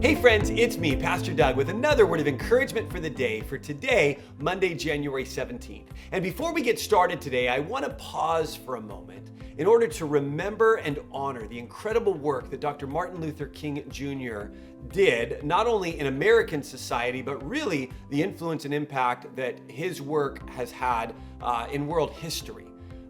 Hey friends, it's me, Pastor Doug, with another word of encouragement for the day for today, Monday, January 17th. And before we get started today, I want to pause for a moment in order to remember and honor the incredible work that Dr. Martin Luther King Jr. did, not only in American society, but really the influence and impact that his work has had in world history.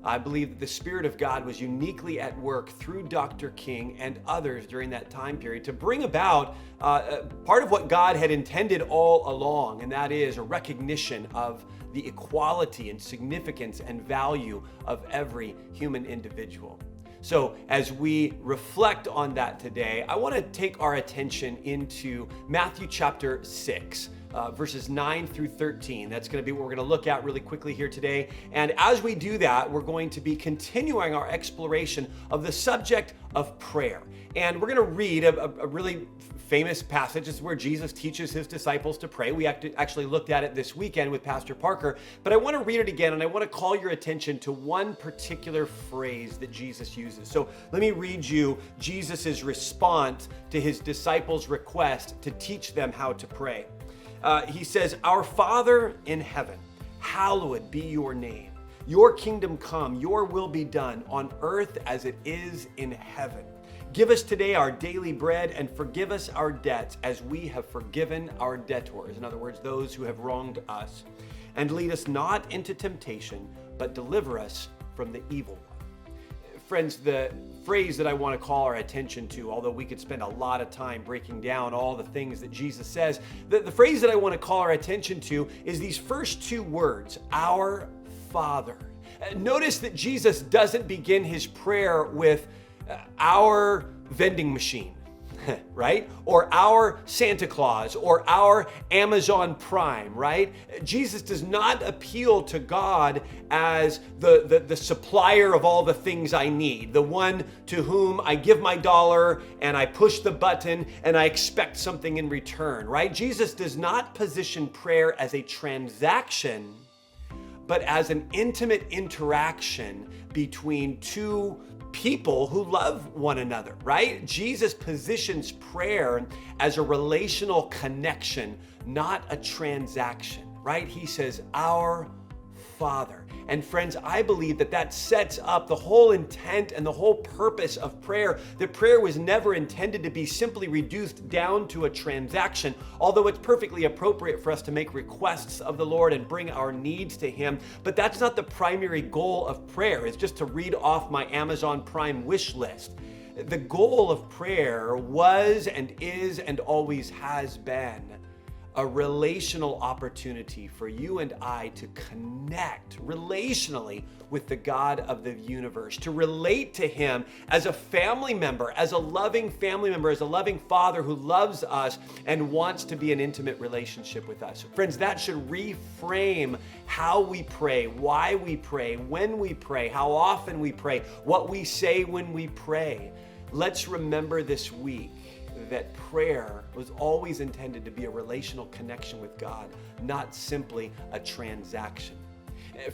I believe that the Spirit of God was uniquely at work through Dr. King and others during that time period to bring about part of what God had intended all along, and that is a recognition of the equality and significance and value of every human individual. So as we reflect on that today, I want to take our attention into Matthew chapter 6. Verses 9 through 13. That's going to be what we're going to look at really quickly here today. And as we do that, we're going to be continuing our exploration of the subject of prayer. And we're going to read a really famous passage. It's where Jesus teaches his disciples to pray. We actually looked at it this weekend with Pastor Parker, but I want to read it again, and I want to call your attention to one particular phrase that Jesus uses. So let me read you Jesus's response to his disciples' request to teach them how to pray. He says, "Our Father in heaven, hallowed be your name. Your kingdom come, your will be done on earth as it is in heaven. Give us today our daily bread and forgive us our debts as we have forgiven our debtors." In other words, those who have wronged us. "And lead us not into temptation, but deliver us from the evil one." Friends, the phrase that I want to call our attention to, although we could spend a lot of time breaking down all the things that Jesus says, the phrase that I want to call our attention to is these first two words, our Father. Notice that Jesus doesn't begin his prayer with our vending machine, right? Or our Santa Claus, or our Amazon Prime, right? Jesus does not appeal to God as the supplier of all the things I need, the one to whom I give my dollar and I push the button and I expect something in return, right? Jesus does not position prayer as a transaction, but as an intimate interaction between two people who love one another, right? Jesus positions prayer as a relational connection, not a transaction, right? He says, our Father. And friends, I believe that sets up the whole intent and the whole purpose of prayer, that prayer was never intended to be simply reduced down to a transaction, although it's perfectly appropriate for us to make requests of the Lord and bring our needs to him. But that's not the primary goal of prayer. It's just to read off my Amazon Prime wish list. The goal of prayer was and is and always has been a relational opportunity for you and I to connect relationally with the God of the universe, to relate to him as a family member, as a loving family member, as a loving father who loves us and wants to be in intimate relationship with us. Friends, that should reframe how we pray, why we pray, when we pray, how often we pray, what we say when we pray. Let's remember this week that prayer was always intended to be a relational connection with God, not simply a transaction.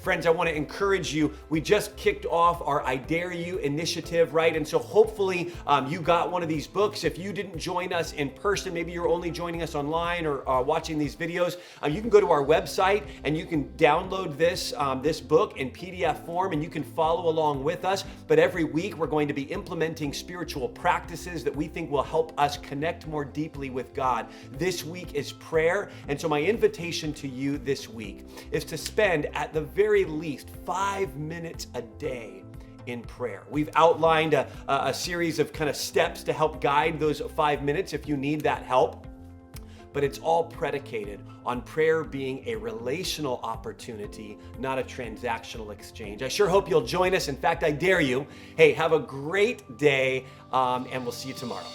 Friends, I want to encourage you. We just kicked off our I Dare You initiative, right? And so hopefully you got one of these books. If you didn't join us in person, maybe you're only joining us online or watching these videos, you can go to our website and you can download this book in PDF form and you can follow along with us. But every week we're going to be implementing spiritual practices that we think will help us connect more deeply with God. This week is prayer. And so my invitation to you this week is to spend at the very least 5 minutes a day in prayer. We've outlined a series of kind of steps to help guide those 5 minutes if you need that help. But it's all predicated on prayer being a relational opportunity, not a transactional exchange. I sure hope you'll join us. In fact, I dare you. Hey, have a great day, and we'll see you tomorrow.